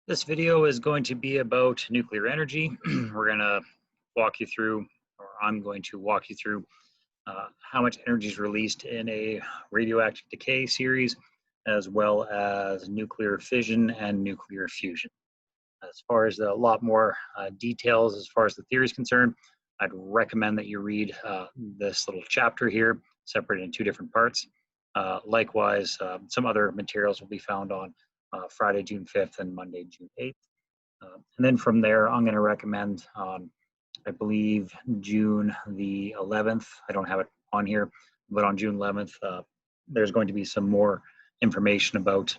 This video is going to be about nuclear energy. We're going to walk you through, or I'm going to walk you through how much energy is released in a radioactive decay series, as well as nuclear fission and nuclear fusion. As far as a lot more details, as far as the theory is concerned, I'd recommend that you read this little chapter here, separated in two different parts. Likewise, some other materials will be found on Friday, June 5th and Monday, June 8th. And then from there, I'm going to recommend on, I believe, June the 11th. I don't have it on here, but on June 11th, there's going to be some more information about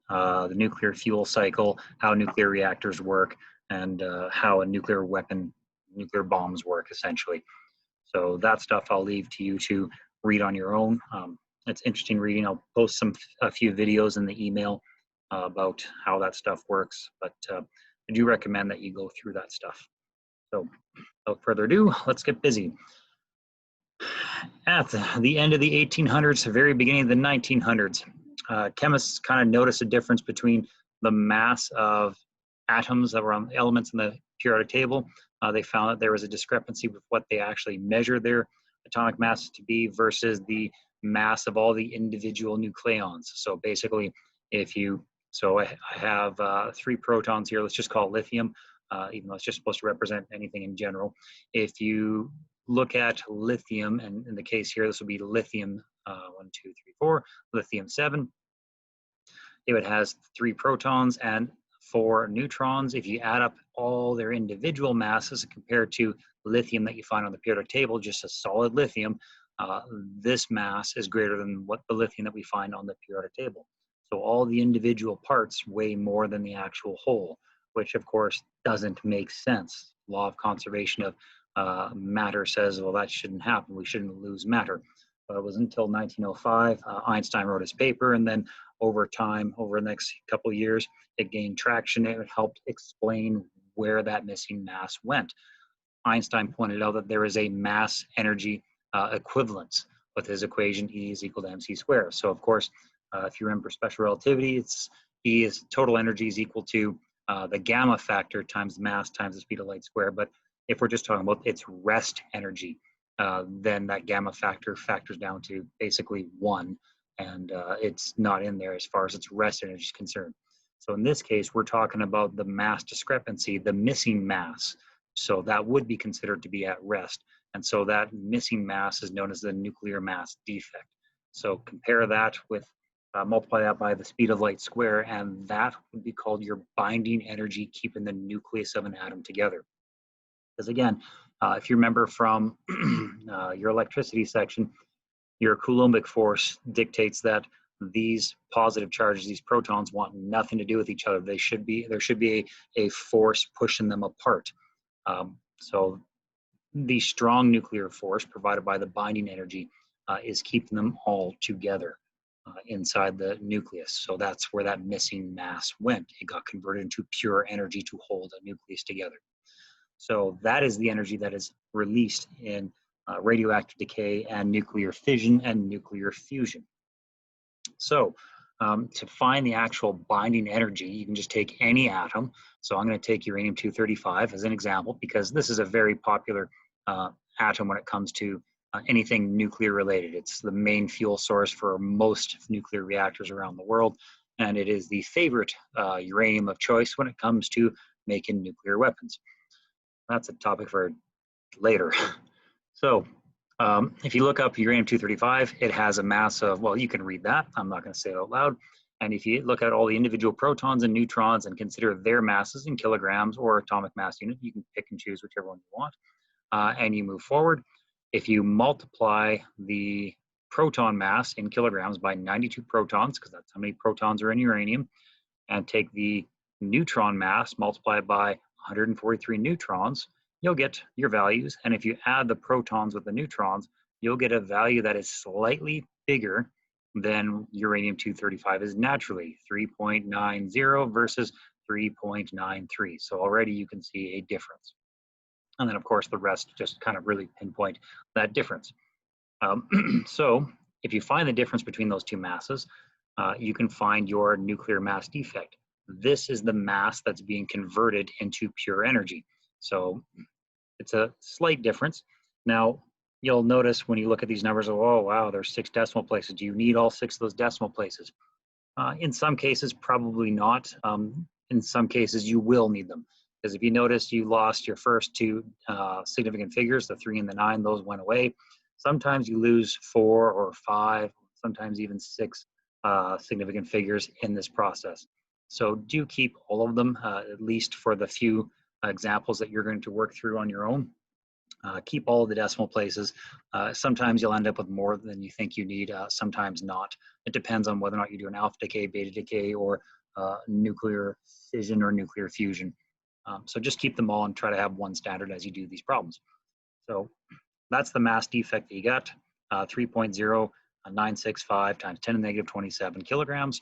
the nuclear fuel cycle, how nuclear reactors work, and how a nuclear weapon, nuclear bombs work, essentially. So that stuff I'll leave to you to read on your own. It's interesting reading. I'll post a few videos in the email about how that stuff works, but I do recommend that you go through that stuff. So without further ado, let's get busy. At the end of the 1800s, the very beginning of the 1900s, chemists kind of noticed a difference between the mass of atoms that were on elements in the periodic table. They found that there was a discrepancy with what they actually measured their atomic masses to be versus the mass of all the individual nucleons. So basically, I have 3 protons here. Let's just call it lithium, even though it's just supposed to represent anything in general. If you look at lithium, and in the case here, this will be lithium 1, 2, 3, 4, lithium 7. It has 3 protons and 4 neutrons. If you add up all their individual masses compared to lithium that you find on the periodic table, just a solid lithium, this mass is greater than what the lithium that we find on the periodic table. So all the individual parts weigh more than the actual whole, which of course doesn't make sense. Law of conservation of matter says, well, that shouldn't happen. We shouldn't lose matter. But it was until 1905, Einstein wrote his paper, and then over time, over the next couple of years, it gained traction. It helped explain where that missing mass went. Einstein pointed out that there is a mass energy equivalence with his equation E is equal to mc squared. So of course, if you remember special relativity, it's E is total energy is equal to the gamma factor times the mass times the speed of light squared. But if we're just talking about its rest energy, then that gamma factor factors down to basically 1, and it's not in there as far as its rest energy is concerned. So in this case, we're talking about the mass discrepancy, the missing mass. So that would be considered to be at rest. And so that missing mass is known as the nuclear mass defect. So compare that with, multiply that by the speed of light square, and that would be called your binding energy keeping the nucleus of an atom together. Because again, if you remember from your electricity section, your Coulombic force dictates that these positive charges, these protons, want nothing to do with each other. There should be a force pushing them apart. So the strong nuclear force provided by the binding energy is keeping them all together inside the nucleus. So that's where that missing mass went. It got converted into pure energy to hold a nucleus together. So that is the energy that is released in radioactive decay and nuclear fission and nuclear fusion. So to find the actual binding energy, you can just take any atom. So I'm going to take uranium-235 as an example, because this is a very popular atom when it comes to anything nuclear related. It's the main fuel source for most nuclear reactors around the world, and it is the favorite uranium of choice when it comes to making nuclear weapons. That's a topic for later. So if you look up uranium-235, it has a mass of, well, you can read that. I'm not going to say it out loud. And if you look at all the individual protons and neutrons and consider their masses in kilograms or atomic mass unit, you can pick and choose whichever one you want. And you move forward. If you multiply the proton mass in kilograms by 92 protons, because that's how many protons are in uranium, and take the neutron mass, multiply it by 143 neutrons, you'll get your values. And if you add the protons with the neutrons, you'll get a value that is slightly bigger than uranium-235 is naturally, 3.90 versus 3.93. So already you can see a difference. And then of course the rest just kind of really pinpoint that difference. So if you find the difference between those two masses, you can find your nuclear mass defect. this is the mass that's being converted into pure energy. So it's a slight difference. Now, you'll notice when you look at these numbers, oh, wow, there's 6 decimal places. Do you need all 6 of those decimal places? In some cases, probably not. In some cases, you will need them. Because if you notice, you lost your first 2 significant figures, the 3 and the 9, those went away. Sometimes you lose 4 or 5, sometimes even 6 significant figures in this process. So do keep all of them, at least for the few examples that you're going to work through on your own. Keep all of the decimal places. Sometimes you'll end up with more than you think you need, sometimes not. It depends on whether or not you do an alpha decay, beta decay, or nuclear fission or nuclear fusion. So just keep them all and try to have one standard as you do these problems. So that's the mass defect that you got, 3.0965 times 10 to the negative 27 kilograms.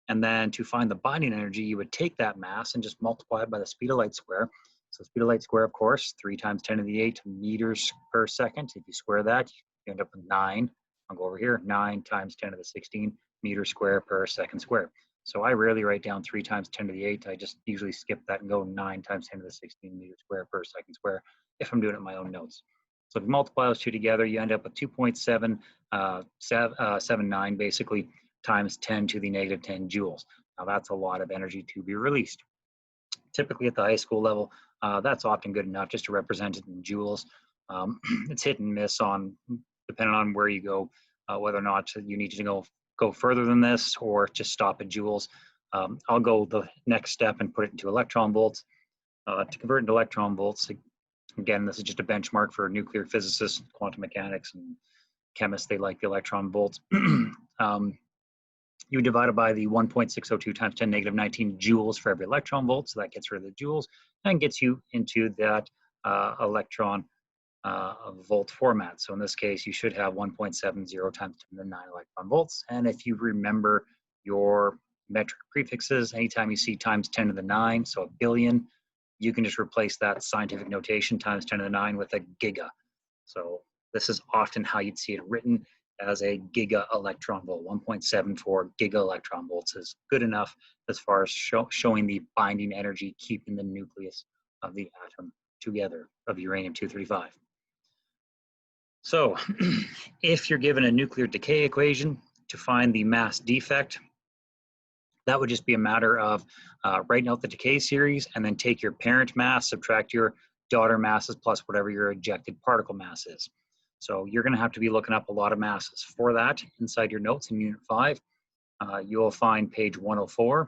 And then to find the binding energy, you would take that mass and just multiply it by the speed of light square. So speed of light square, of course, 3 times 10 to the 8 meters per second. If you square that, you end up with 9. I'll go over here, 9 times 10 to the 16 meters square per second square. So I rarely write down 3 times 10 to the 8. I just usually skip that and go 9 times 10 to the 16 meters square per second square if I'm doing it in my own notes. So if you multiply those two together, you end up with 2.779 basically times 10 to the negative 10 joules. Now that's a lot of energy to be released. Typically at the high school level, that's often good enough just to represent it in joules. It's hit and miss on, depending on where you go, whether or not you need to go further than this or just stop at joules. I'll go the next step and put it into electron volts. To convert into electron volts, again, this is just a benchmark for nuclear physicists, quantum mechanics, and chemists. They like the electron volts. You divide it by the 1.602 times 10 negative 19 joules for every electron volt, so that gets rid of the joules and gets you into that electron volt format. So in this case, you should have 1.70 times 10 to the 9 electron volts. And if you remember your metric prefixes, anytime you see times 10 to the 9, so a billion, you can just replace that scientific notation times 10 to the 9 with a giga. So this is often how you'd see it written as a giga electron volt. 1.74 giga electron volts is good enough as far as showing the binding energy, keeping the nucleus of the atom together of uranium-235. So if you're given a nuclear decay equation to find the mass defect, that would just be a matter of writing out the decay series and then take your parent mass, subtract your daughter masses plus whatever your ejected particle mass is. So you're going to have to be looking up a lot of masses. For that, inside your notes in Unit 5, you will find page 104.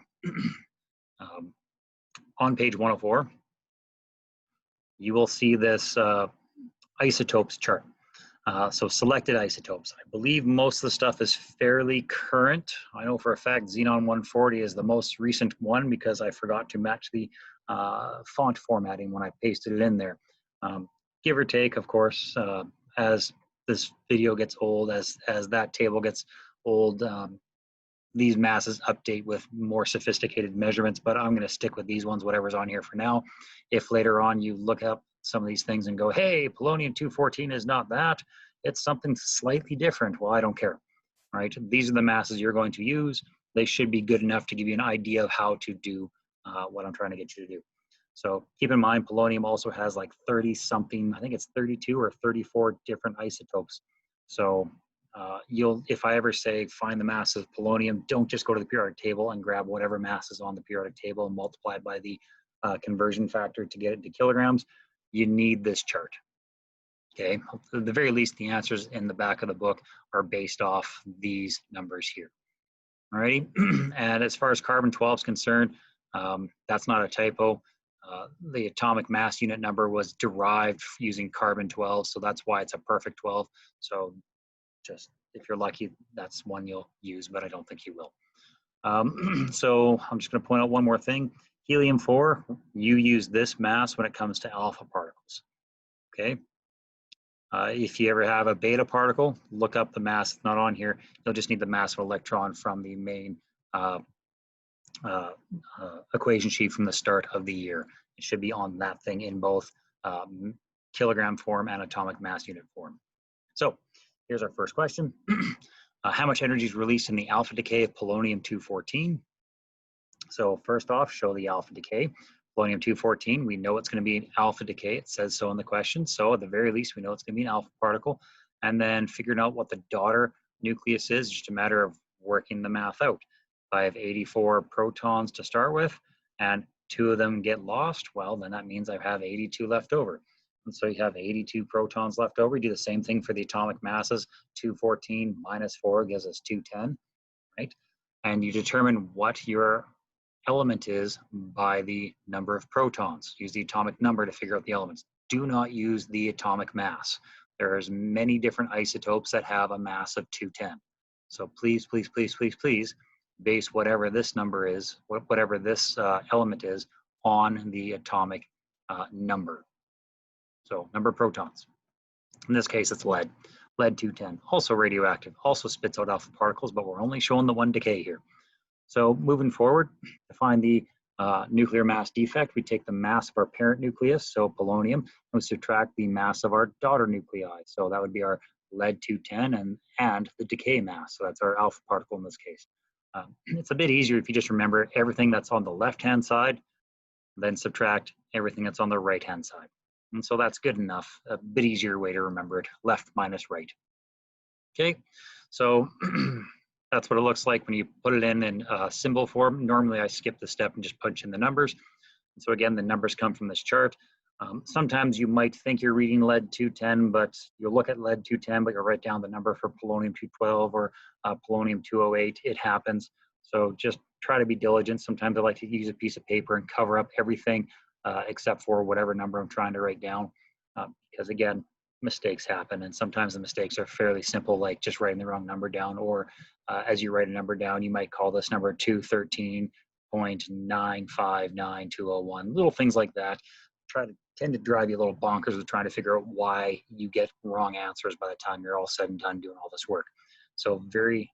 On page 104, you will see this isotopes chart. So selected isotopes. I believe most of the stuff is fairly current. I know for a fact Xenon 140 is the most recent one because I forgot to match the font formatting when I pasted it in there. Give or take, of course, as this video gets old, as that table gets old, these masses update with more sophisticated measurements, but I'm going to stick with these ones, whatever's on here for now. If later on you look up some of these things and go, hey, polonium-214 is not that, it's something slightly different, well, I don't care, right? These are the masses you're going to use. They should be good enough to give you an idea of how to do what I'm trying to get you to do. So keep in mind, polonium also has like 30 something, I think it's 32 or 34 different isotopes. So if I ever say find the mass of polonium, don't just go to the periodic table and grab whatever mass is on the periodic table and multiply it by the conversion factor to get it to kilograms. You need this chart. Okay, at the very least, the answers in the back of the book are based off these numbers here. All righty, and as far as carbon 12 is concerned, that's not a typo. The atomic mass unit number was derived using carbon 12, so that's why it's a perfect 12. So just if you're lucky, that's one you'll use, but I don't think you will. So I'm just going to point out one more thing. Helium-4, you use this mass when it comes to alpha particles. Okay. If you ever have a beta particle, look up the mass. It's not on here. You'll just need the mass of an electron from the main equation sheet from the start of the year. It should be on that thing in both kilogram form and atomic mass unit form. So here's our first question. How much energy is released in the alpha decay of polonium-214? So first off, show the alpha decay. Polonium-214, we know it's going to be an alpha decay. It says so in the question. So at the very least, we know it's going to be an alpha particle. And then figuring out what the daughter nucleus is just a matter of working the math out. If I have 84 protons to start with, and 2 of them get lost, well, then that means I have 82 left over. And so you have 82 protons left over. You do the same thing for the atomic masses. 214 minus 4 gives us 210, right? And you determine what your element is by the number of protons. Use the atomic number to figure out the elements. Do not use the atomic mass. There's many different isotopes that have a mass of 210. So please, please, please, please, please base whatever this number is, whatever this element is, on the atomic number. So number of protons. In this case, it's lead. Lead-210, also radioactive, also spits out alpha particles, but we're only showing the one decay here. So moving forward, to find the nuclear mass defect, we take the mass of our parent nucleus, so polonium, and we subtract the mass of our daughter nuclei. So that would be our lead-210 and the decay mass. So that's our alpha particle in this case. It's a bit easier if you just remember everything that's on the left-hand side, then subtract everything that's on the right-hand side. And so that's good enough, a bit easier way to remember it, left minus right. Okay, so that's what it looks like when you put it in symbol form. Normally I skip the step and just punch in the numbers. And so again, the numbers come from this chart. Sometimes you might think you're reading lead-210, but you'll look at lead-210, but you'll write down the number for polonium-212 or polonium-208. It happens. So just try to be diligent. Sometimes I like to use a piece of paper and cover up everything except for whatever number I'm trying to write down. Because again, mistakes happen, and sometimes the mistakes are fairly simple, like just writing the wrong number down, or as you write a number down, you might call this number 213.959201, little things like that. Tend to drive you a little bonkers with trying to figure out why you get wrong answers by the time you're all said and done doing all this work. So be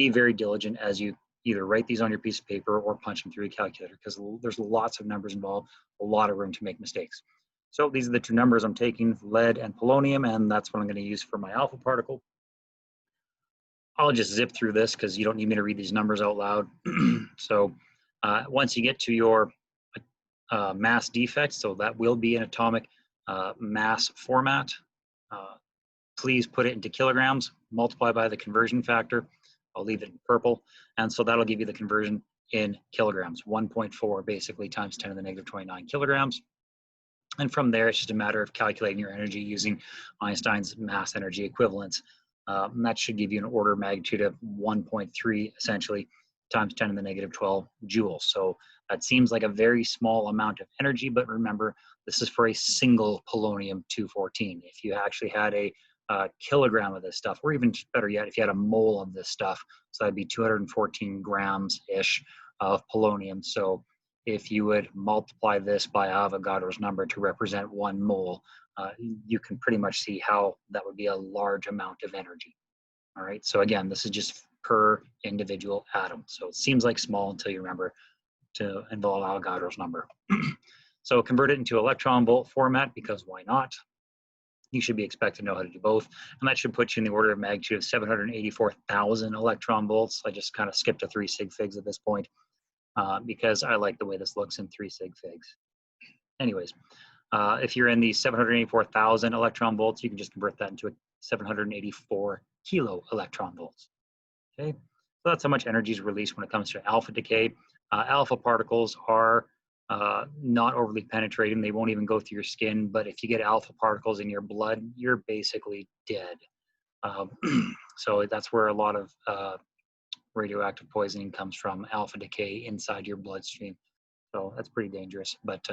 very diligent as you either write these on your piece of paper or punch them through a calculator, because there's lots of numbers involved, a lot of room to make mistakes. So these are the 2 numbers I'm taking, lead and polonium, and that's what I'm going to use for my alpha particle. I'll just zip through this because you don't need me to read these numbers out loud. So once you get to your mass defect, so that will be an atomic mass format, please put it into kilograms, multiply by the conversion factor. I'll leave it in purple, and so that'll give you the conversion in kilograms, 1.4 basically times 10 to the negative 29 kilograms. And from there, it's just a matter of calculating your energy using Einstein's mass energy equivalence. And that should give you an order of magnitude of 1.3 essentially times 10 to the negative 12 joules. So that seems like a very small amount of energy, but remember, this is for a single polonium-214. If you actually had a kilogram of this stuff, or even better yet, if you had a mole of this stuff, so that'd be 214 grams-ish of polonium. So if you would multiply this by Avogadro's number to represent 1 mole, you can pretty much see how that would be a large amount of energy. All right, so again, this is just per individual atom. So it seems like small until you remember to involve Avogadro's number. So convert it into electron volt format, because why not? You should be expected to know how to do both. And that should put you in the order of magnitude of 784,000 electron volts. I just kind of skipped to 3 sig figs at this point because I like the way this looks in 3 sig figs. Anyways, if you're in the 784,000 electron volts, you can just convert that into a 784 kilo electron volts. Okay, so that's how much energy is released when it comes to alpha decay. Alpha particles are not overly penetrating. They won't even go through your skin, but if you get alpha particles in your blood, you're basically dead. So that's where a lot of radioactive poisoning comes from, alpha decay inside your bloodstream. So that's pretty dangerous, but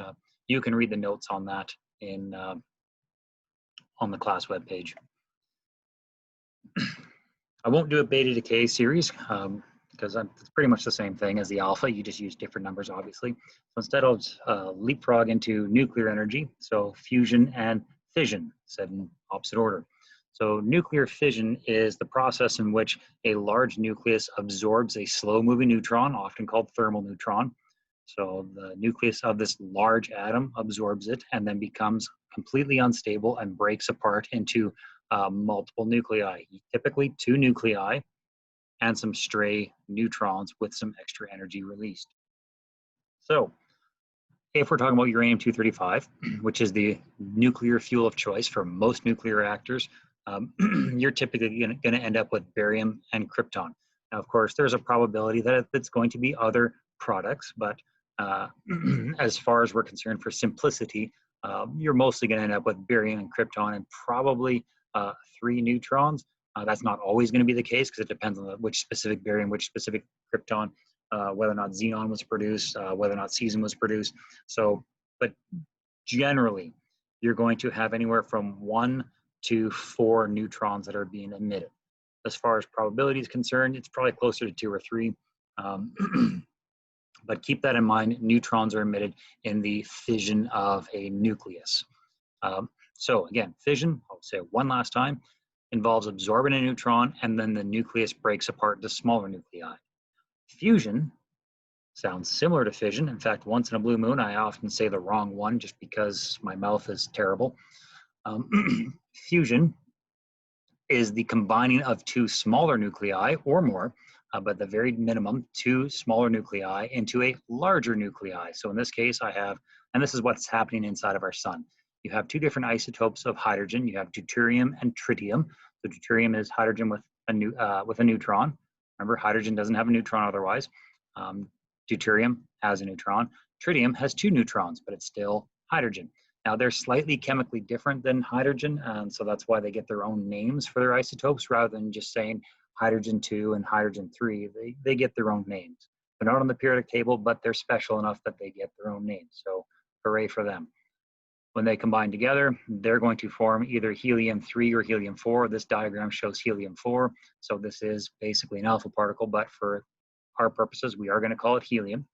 you can read the notes on that in on the class webpage. I won't do a beta decay series because it's pretty much the same thing as the alpha. You just use different numbers, obviously. So instead, I'll leapfrog into nuclear energy. So fusion and fission, said in opposite order. So nuclear fission is the process in which a large nucleus absorbs a slow-moving neutron, often called thermal neutron. So the nucleus of this large atom absorbs it and then becomes completely unstable and breaks apart into multiple nuclei, typically 2 nuclei and some stray neutrons with some extra energy released. So if we're talking about uranium-235, which is the nuclear fuel of choice for most nuclear reactors, you're typically going to end up with barium and krypton. Now, of course, there's a probability that it's going to be other products, but as far as we're concerned, for simplicity, you're mostly going to end up with barium and krypton and probably 3 neutrons. That's not always going to be the case because it depends on which specific barium, which specific krypton, whether or not xenon was produced, whether or not cesium was produced. So, but generally, you're going to have anywhere from 1 to 4 neutrons that are being emitted. As far as probability is concerned, it's probably closer to 2 or 3. But keep that in mind, neutrons are emitted in the fission of a nucleus. So again, fission, I'll say it one last time, involves absorbing a neutron and then the nucleus breaks apart into smaller nuclei. Fusion sounds similar to fission. In fact, once in a blue moon, I often say the wrong one just because my mouth is terrible. Fusion is the combining of 2 smaller nuclei or more, but the very minimum 2 smaller nuclei into a larger nuclei. So in this case, I have, and this is what's happening inside of our sun. You have 2 different isotopes of hydrogen. You have deuterium and tritium. So deuterium is hydrogen with a neutron. Remember, hydrogen doesn't have a neutron otherwise. Deuterium has a neutron. Tritium has 2 neutrons, but it's still hydrogen. Now, they're slightly chemically different than hydrogen, and so that's why they get their own names for their isotopes rather than just saying hydrogen 2 and hydrogen 3. They get their own names. They're not on the periodic table, but they're special enough that they get their own names. So hooray for them. When they combine together, they're going to form either helium-3 or helium-4. This diagram shows helium-4. So this is basically an alpha particle, but for our purposes, we are going to call it helium.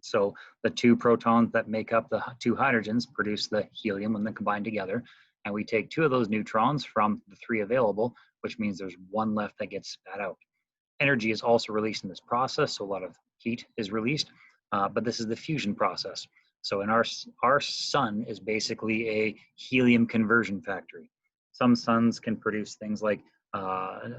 So the 2 protons that make up the 2 hydrogens produce the helium when they combine together. And we take 2 of those neutrons from the 3 available, which means there's 1 left that gets spat out. Energy is also released in this process, so a lot of heat is released, but this is the fusion process. So in our sun is basically a helium conversion factory. Some suns can produce things like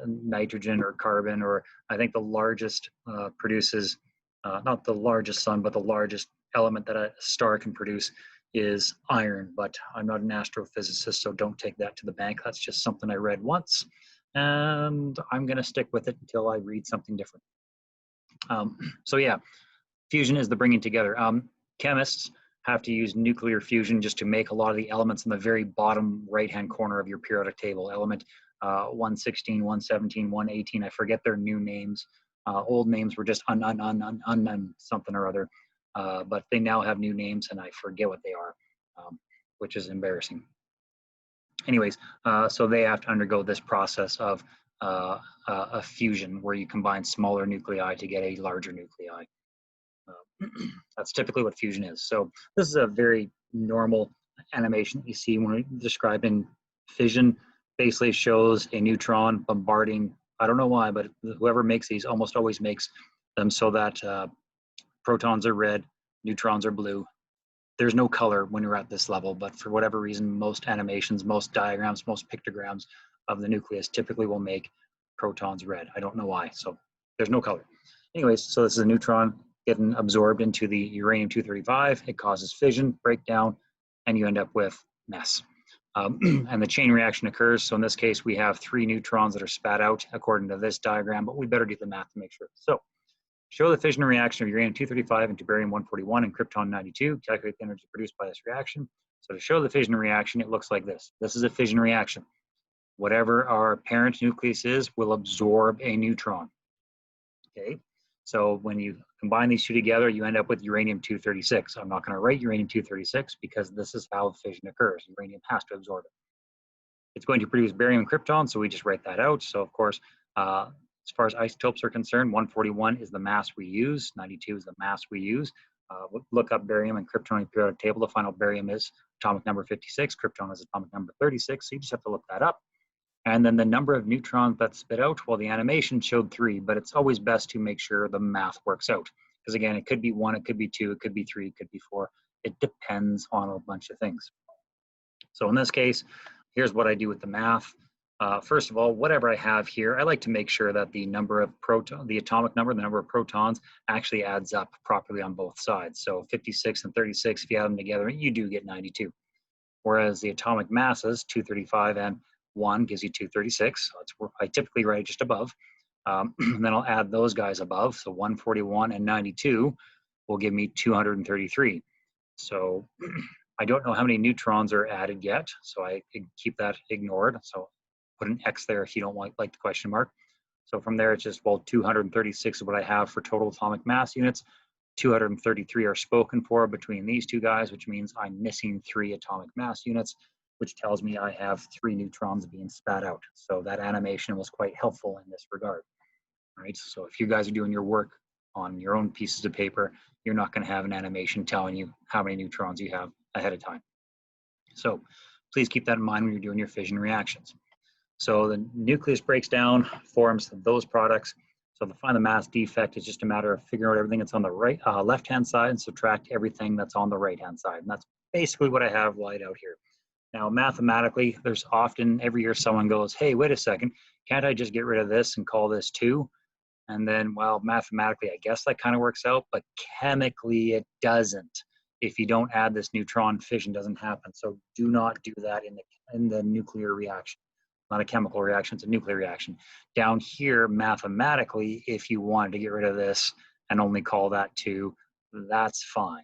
nitrogen or carbon, or I think the largest produces, not the largest sun, but the largest element that a star can produce is iron. But I'm not an astrophysicist, so don't take that to the bank. That's just something I read once, and I'm going to stick with it until I read something different. So yeah, fusion is the bringing together. Chemists have to use nuclear fusion just to make a lot of the elements in the very bottom right-hand corner of your periodic table. Element 116, 117, 118, I forget their new names. Old names were just something or other, but they now have new names and I forget what they are, which is embarrassing. Anyways, so they have to undergo this process of a fusion where you combine smaller nuclei to get a larger nuclei. That's typically what fusion is. So this is a very normal animation that you see when we describe in fission. Basically shows a neutron bombarding, I don't know why, but whoever makes these almost always makes them so that protons are red, neutrons are blue. There's no color when you're at this level, but for whatever reason, most animations, most diagrams, most pictograms of the nucleus typically will make protons red. I don't know why, so there's no color. Anyways, so this is a neutron getting absorbed into the uranium-235. It causes fission, breakdown, and you end up with mess. And the chain reaction occurs. So in this case, we have 3 neutrons that are spat out according to this diagram, but we better do the math to make sure. So show the fission reaction of uranium-235 into barium-141 and krypton-92. Calculate the energy produced by this reaction. So to show the fission reaction, it looks like this. This is a fission reaction. Whatever our parent nucleus is will absorb a neutron. Okay. So when you combine these 2 together, you end up with uranium-236. I'm not going to write uranium-236 because this is how fission occurs. Uranium has to absorb it. It's going to produce barium and krypton, so we just write that out. So of course, as far as isotopes are concerned, 141 is the mass we use, 92 is the mass we use. Look up barium and krypton in the periodic table to find out barium is atomic number 56, krypton is atomic number 36, so you just have to look that up. And then the number of neutrons that spit out, well, the animation showed 3, but it's always best to make sure the math works out. Because again, it could be 1, it could be 2, it could be 3, it could be 4. It depends on a bunch of things. So in this case, here's what I do with the math. First of all, whatever I have here, I like to make sure that the number of the atomic number, the number of protons actually adds up properly on both sides. So 56 and 36, if you add them together, you do get 92. Whereas the atomic masses, 235 and 1 gives you 236. So that's where I typically write just above. And then I'll add those guys above. So 141 and 92 will give me 233. So I don't know how many neutrons are added yet, so I can keep that ignored. So put an X there if you don't like the question mark. So from there, it's just, well, 236 is what I have for total atomic mass units. 233 are spoken for between these two guys, which means I'm missing 3 atomic mass units, which tells me I have 3 neutrons being spat out. So that animation was quite helpful in this regard. All right, so if you guys are doing your work on your own pieces of paper, you're not going to have an animation telling you how many neutrons you have ahead of time. So please keep that in mind when you're doing your fission reactions. So the nucleus breaks down, forms those products. So to find the mass defect, it's just a matter of figuring out everything that's on the left-hand side and subtract everything that's on the right-hand side. And that's basically what I have laid out here. Now, mathematically, there's often, every year someone goes, hey, wait a second, can't I just get rid of this and call this 2? And then, well, mathematically, I guess that kind of works out, but chemically it doesn't. If you don't add this neutron, fission doesn't happen. So do not do that in the nuclear reaction. Not a chemical reaction, it's a nuclear reaction. Down here, mathematically, if you wanted to get rid of this and only call that 2, that's fine,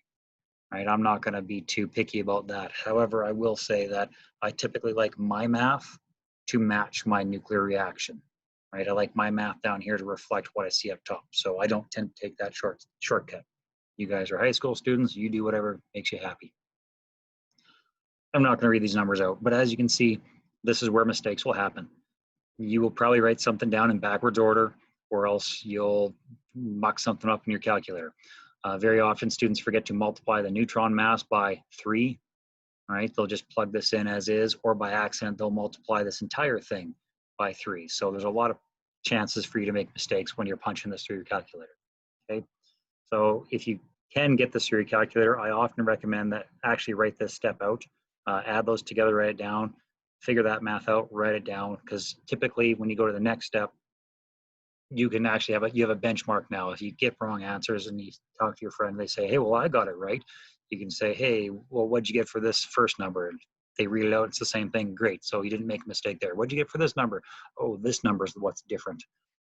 right? I'm not gonna be too picky about that. However, I will say that I typically like my math to match my nuclear reaction, right? I like my math down here to reflect what I see up top. So I don't tend to take that shortcut. You guys are high school students, you do whatever makes you happy. I'm not gonna read these numbers out, but as you can see, this is where mistakes will happen. You will probably write something down in backwards order, or else you'll muck something up in your calculator. Very often students forget to multiply the neutron mass by 3, right? They'll just plug this in as is, or by accident, they'll multiply this entire thing by 3. So there's a lot of chances for you to make mistakes when you're punching this through your calculator, okay? So if you can get this through your calculator, I often recommend that actually write this step out, add those together, write it down, figure that math out, write it down, because typically when you go to the next step, you can actually have a benchmark now. If you get wrong answers and you talk to your friend, they say, hey, well, I got it right. You can say, hey, well, what'd you get for this first number? And they read it out, it's the same thing, great. So you didn't make a mistake there. What'd you get for this number? Oh, this number is what's different.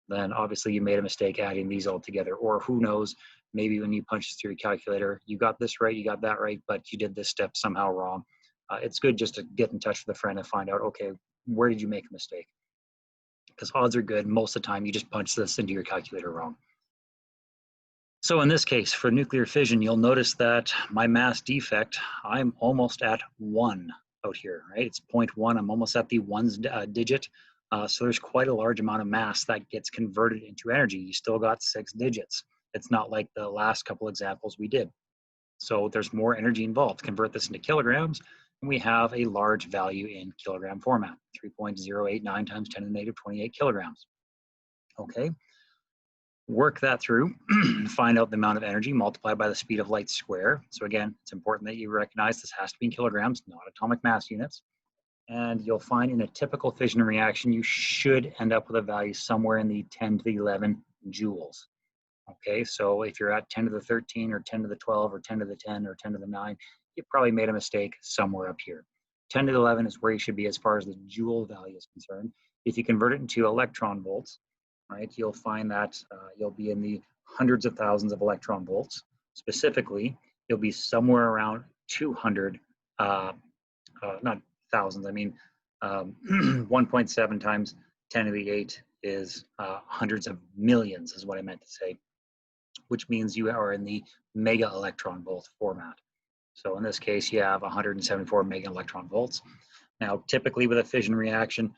Then obviously you made a mistake adding these all together. Or who knows, maybe when you punch this through your calculator, you got this right, you got that right, but you did this step somehow wrong. It's good just to get in touch with a friend and find out, okay, where did you make a mistake? Because odds are good, most of the time you just punch this into your calculator wrong. So in this case, for nuclear fission, you'll notice that my mass defect, I'm almost at 1 out here, right? It's 0.1, I'm almost at the 1's digit. So there's quite a large amount of mass that gets converted into energy. You still got 6 digits. It's not like the last couple examples we did. So there's more energy involved. Convert this into kilograms, and we have a large value in kilogram format, 3.089 times 10 to the negative 28 kilograms. Okay, work that through, find out the amount of energy multiplied by the speed of light square. So again, it's important that you recognize this has to be in kilograms, not atomic mass units. And you'll find in a typical fission reaction, you should end up with a value somewhere in the 10 to the 11 joules. Okay, so if you're at 10 to the 13 or 10 to the 12 or 10 to the 10 or 10 to the 9, you probably made a mistake somewhere up here. 10 to the 11 is where you should be as far as the joule value is concerned. If you convert it into electron volts, right, you'll find that you'll be in the hundreds of thousands of electron volts. Specifically, you'll be somewhere around 200, not thousands, I mean 1.7 times 10 to the 8 is hundreds of millions is what I meant to say, which means you are in the mega electron volt format. So in this case, you have 174 mega electron volts. Now, typically with a fission reaction,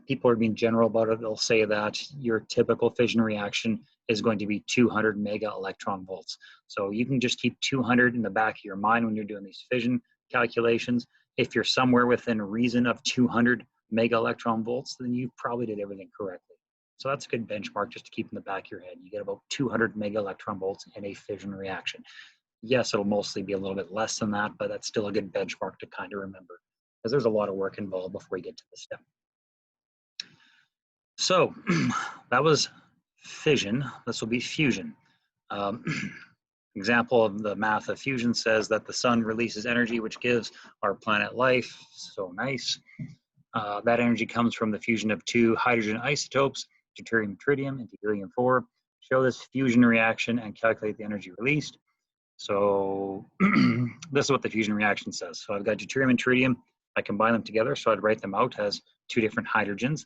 people are being general about it. They'll say that your typical fission reaction is going to be 200 mega electron volts. So you can just keep 200 in the back of your mind when you're doing these fission calculations. If you're somewhere within reason of 200 mega electron volts, then you probably did everything correctly. So that's a good benchmark just to keep in the back of your head. You get about 200 mega electron volts in a fission reaction. Yes, it'll mostly be a little bit less than that, but that's still a good benchmark to kind of remember, because there's a lot of work involved before you get to this step. So that was fission. This will be fusion. Um, example of the math of fusion says that the sun releases energy which gives our planet life. So nice. That energy comes from the fusion of two hydrogen isotopes, deuterium and tritium, into helium-4. Show this fusion reaction and calculate the energy released. So this is what the fusion reaction says. So I've got deuterium and tritium. I combine them together, so I'd write them out as two different hydrogens.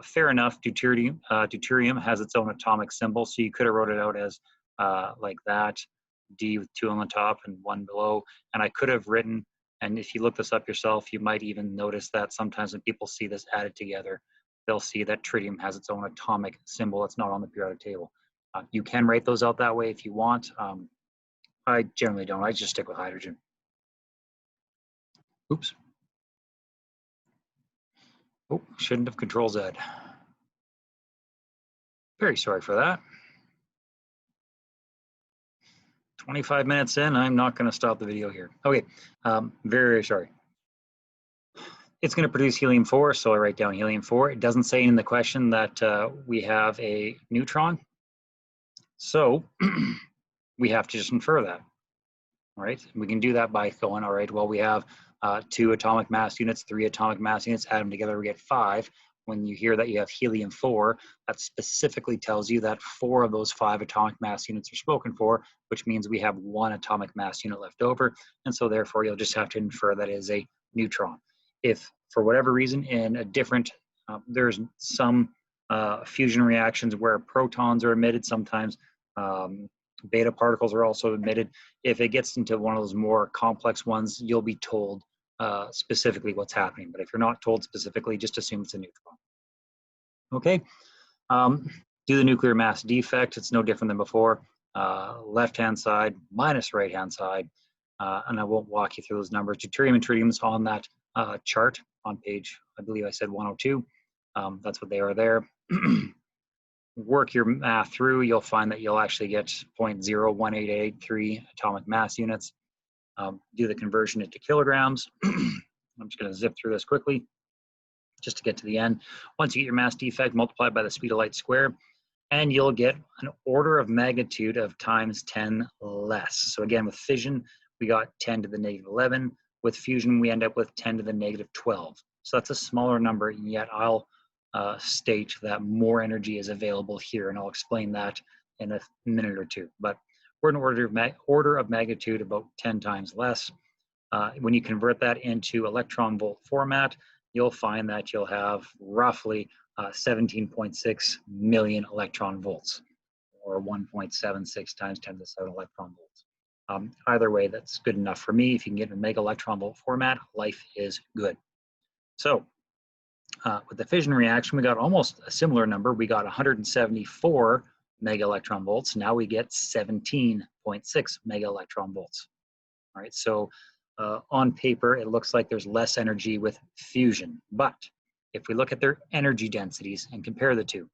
Fair enough, deuterium has its own atomic symbol, so you could have wrote it out as like that, D with 2 on the top and 1 below. And I could have written, and if you look this up yourself, you might even notice that sometimes when people see this added together, they'll see that tritium has its own atomic symbol that's not on the periodic table. You can write those out that way if you want. I generally don't. I just stick with hydrogen. Oops. Oh, shouldn't have Control Z. Very sorry for that. 25 minutes in, I'm not going to stop the video here. Okay, very, very sorry. It's going to produce helium-4, so I write down helium-4. It doesn't say in the question that we have a neutron, so we have to just infer that. All right, we can do that by going, all right, well, we have 2 atomic mass units, 3 atomic mass units, add them together, we get 5. When you hear that you have helium-4, that specifically tells you that 4 of those 5 atomic mass units are spoken for, which means we have 1 atomic mass unit left over, and so therefore you'll just have to infer that it is a neutron. If for whatever reason in a different, there's some fusion reactions where protons are emitted, sometimes beta particles are also emitted. If it gets into one of those more complex ones, you'll be told specifically what's happening. But if you're not told specifically, just assume it's a neutron. Okay, do the nuclear mass defect. It's no different than before. Left-hand side minus right-hand side. And I won't walk you through those numbers. Deuterium and tritium is on that chart on page, I believe I said 102. That's what they are there. Work your math through, you'll find that you'll actually get 0.01883 atomic mass units. Do the conversion into kilograms. I'm just going to zip through this quickly just to get to the end. Once you get your mass defect, multiply by the speed of light squared, and you'll get an order of magnitude of times 10 less. So again, with fission, we got 10 to the negative 11. With fusion, we end up with 10 to the negative 12. So that's a smaller number, and yet I'll state that more energy is available here, and I'll explain that in a minute or two. But we're in order of magnitude about 10 times less. When you convert that into electron volt format, you'll find that you'll have roughly 17.6 million electron volts, or 1.76 times 10 to the 7 electron volts. Either way, that's good enough for me. If you can get a mega electron volt format, life is good. So with the fission reaction, we got almost a similar number. We got 174 mega electron volts. Now we get 17.6 mega electron volts. All right, so on paper, it looks like there's less energy with fusion. But if we look at their energy densities and compare the two,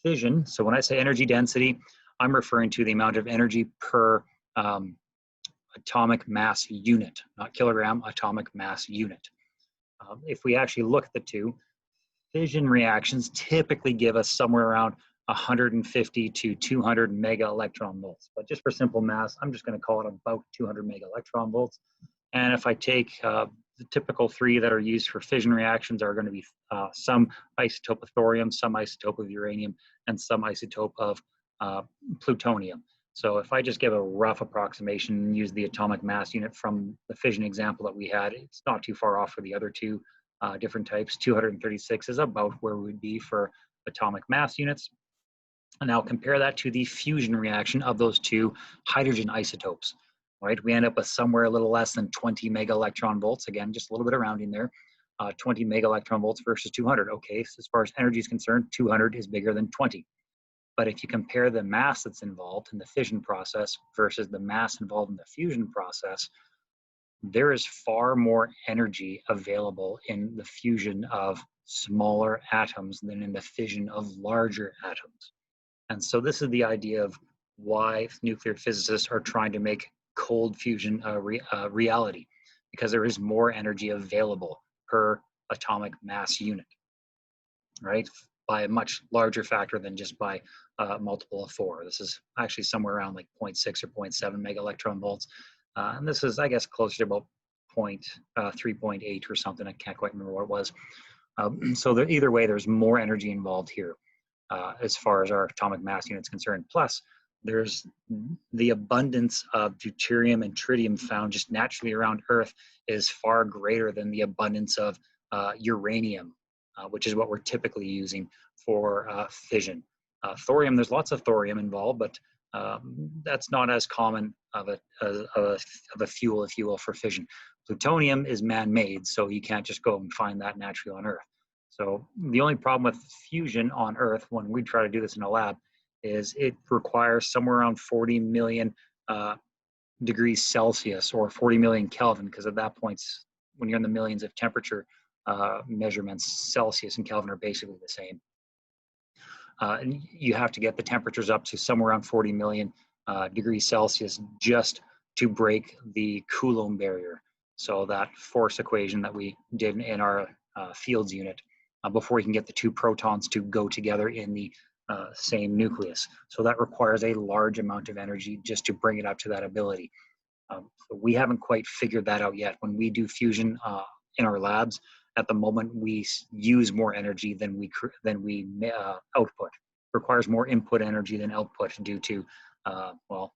fission, so when I say energy density, I'm referring to the amount of energy per atomic mass unit, not kilogram, atomic mass unit. If we actually look at the two, fission reactions typically give us somewhere around 150 to 200 mega electron volts. But just for simple math, I'm just going to call it about 200 mega electron volts. And if I take the typical 3 that are used for fission reactions are going to be some isotope of thorium, some isotope of uranium, and some isotope of plutonium. So if I just give a rough approximation and use the atomic mass unit from the fission example that we had, it's not too far off for the other 2 different types. 236 is about where we would be for atomic mass units. And now compare that to the fusion reaction of those 2 hydrogen isotopes. Right, we end up with somewhere a little less than 20 mega electron volts. Again, just a little bit of rounding there. 20 mega electron volts versus 200. Okay, so as far as energy is concerned, 200 is bigger than 20. But if you compare the mass that's involved in the fission process versus the mass involved in the fusion process, there is far more energy available in the fusion of smaller atoms than in the fission of larger atoms. And so this is the idea of why nuclear physicists are trying to make cold fusion reality, because there is more energy available per atomic mass unit. right? By a much larger factor than just by multiple of 4. This is actually somewhere around like 0.6 or 0.7 mega electron volts. And this is, I guess, closer to about 3.8 or something. I can't quite remember what it was. So either way, there's more energy involved here as far as our atomic mass unit is concerned. Plus, there's the abundance of deuterium and tritium found just naturally around Earth is far greater than the abundance of uranium, which is what we're typically using for fission. Thorium, there's lots of thorium involved, but that's not as common of a fuel, if you will, for fission. Plutonium is man-made, so you can't just go and find that naturally on Earth. So the only problem with fusion on Earth, when we try to do this in a lab, is it requires somewhere around 40 million degrees Celsius or 40 million Kelvin, because at that point, when you're in the millions of temperature measurements, Celsius and Kelvin are basically the same. And you have to get the temperatures up to somewhere around 40 million degrees Celsius just to break the Coulomb barrier. So that force equation that we did in our fields unit before you can get the 2 protons to go together in the same nucleus. So that requires a large amount of energy just to bring it up to that ability. So we haven't quite figured that out yet. When we do fusion in our labs, at the moment we use more energy than we output. Requires more input energy than output due to, well,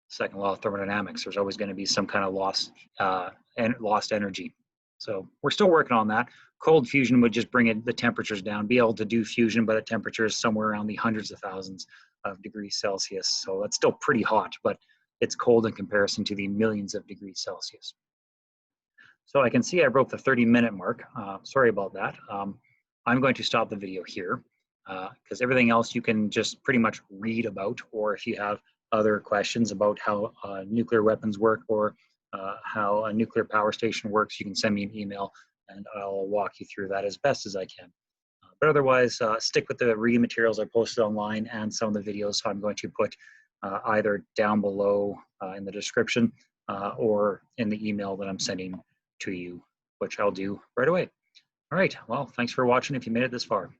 second law of thermodynamics. There's always going to be some kind of lost energy. So we're still working on that. Cold fusion would just bring the temperatures down, be able to do fusion, but at temperatures somewhere around the hundreds of thousands of degrees Celsius. So that's still pretty hot, but it's cold in comparison to the millions of degrees Celsius. So I can see I broke the 30-minute mark. Sorry about that. I'm going to stop the video here because everything else you can just pretty much read about, or if you have other questions about how nuclear weapons work or how a nuclear power station works, you can send me an email and I'll walk you through that as best as I can. But otherwise, stick with the reading materials I posted online and some of the videos I'm going to put either down below in the description or in the email that I'm sending to you, which I'll do right away. All right, well, thanks for watching if you made it this far.